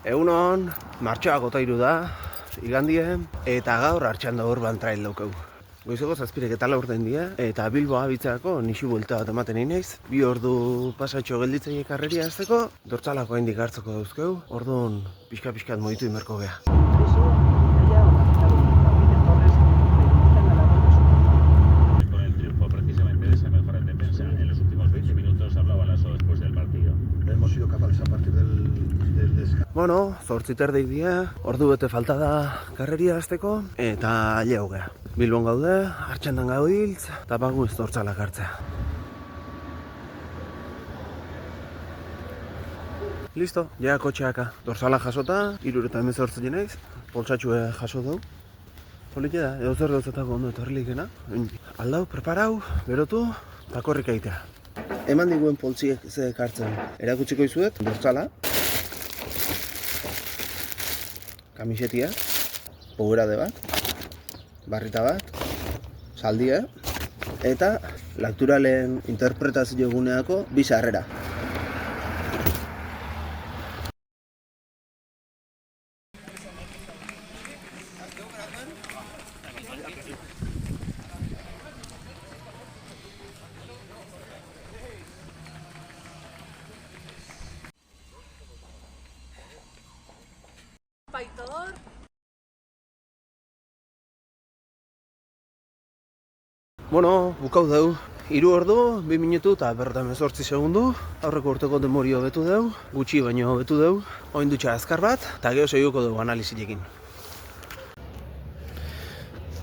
Egunon, martxoak 23 da, igandie, eta gaur Artxanda Urban Trail daukegu. Goizeko 7:04 dira, eta Bilbo abitzako nixu buelta bat ematen naiz. 2 ordu pasatxo gelditzei karreria hasteko, dortzalako haindik hartzeko dauzkegu, orduan pixka-pixkat moitu inberko gea. Bueno, 8:30 dira, ordu bete falta da karreria hasteko eta aileu gea. Bilbon gaude, Artxandan gaudiltz, eta bagu ez dortzalak hartzea. Listo, ja kotxeaka. Dorzala jasota, 3:18 naiz, poltsatxue jaso dugu. Polite da, edo zer gauzatako ondo etorrilikena. Aldau, preparau, berotu, eta korrika egitea. Eman diguen poltsiek ze ekartzen. Erakutsiko izuet, dorzala. Kamisetia, pogurade bat, barrita bat, saldia, eta lakturalen interpretazio eguneako bi sarrera. Paitor. Bueno, bukau dugu. 3 ordu, 2 minutu eta 58 segundu. Aurreko urteko demorio betu dugu, gutxi baino betu dugu. Oin dutxa azkar bat, eta geho segituko dugu analizilekin.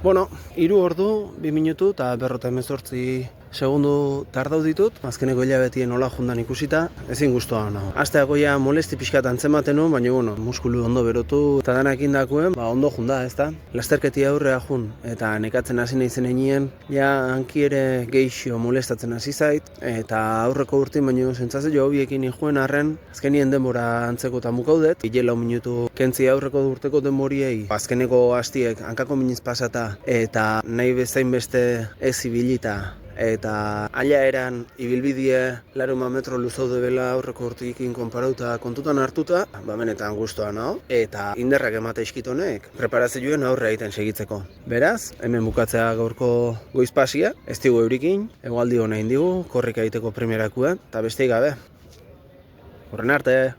Bueno, 3 ordu, 2 minutu eta 58 segundu tardau ditut, azkeneko hilabetien nola jundan ikusita, ezin gustoa nago. Asteako ja molesti pixkat antzematen nuen, baina bueno, muskulu ondo berotu eta danak indakuen, ondo junda, ezta? Lasterketi aurrea jun, eta nekatzen hasi naizen einien, ja hanki ere geixo molestatzen hasi zait, eta aurreko urtin baino sentsazio hobiekin juen arren, azkenien denbora antzeko eta mukaudet, 4 minutu kentzi aurreko urteko denboriei, azkeneko hastiek hankako miniz pasata, eta nahi bezain beste ez ibilita, eta aila eran ibilbidea 80 metro luzaude bela aurreko urteekin konparauta kontutan hartuta, benetan gustoa nago, eta inderrak emate iskitonek preparazioen aurre egiten segitzeko. Beraz, hemen bukatzea gaurko goizpasia, ez digu eurikin, egualdi hona indigu, korrika egiteko premierakua, eta besteik gabe. Horren arte!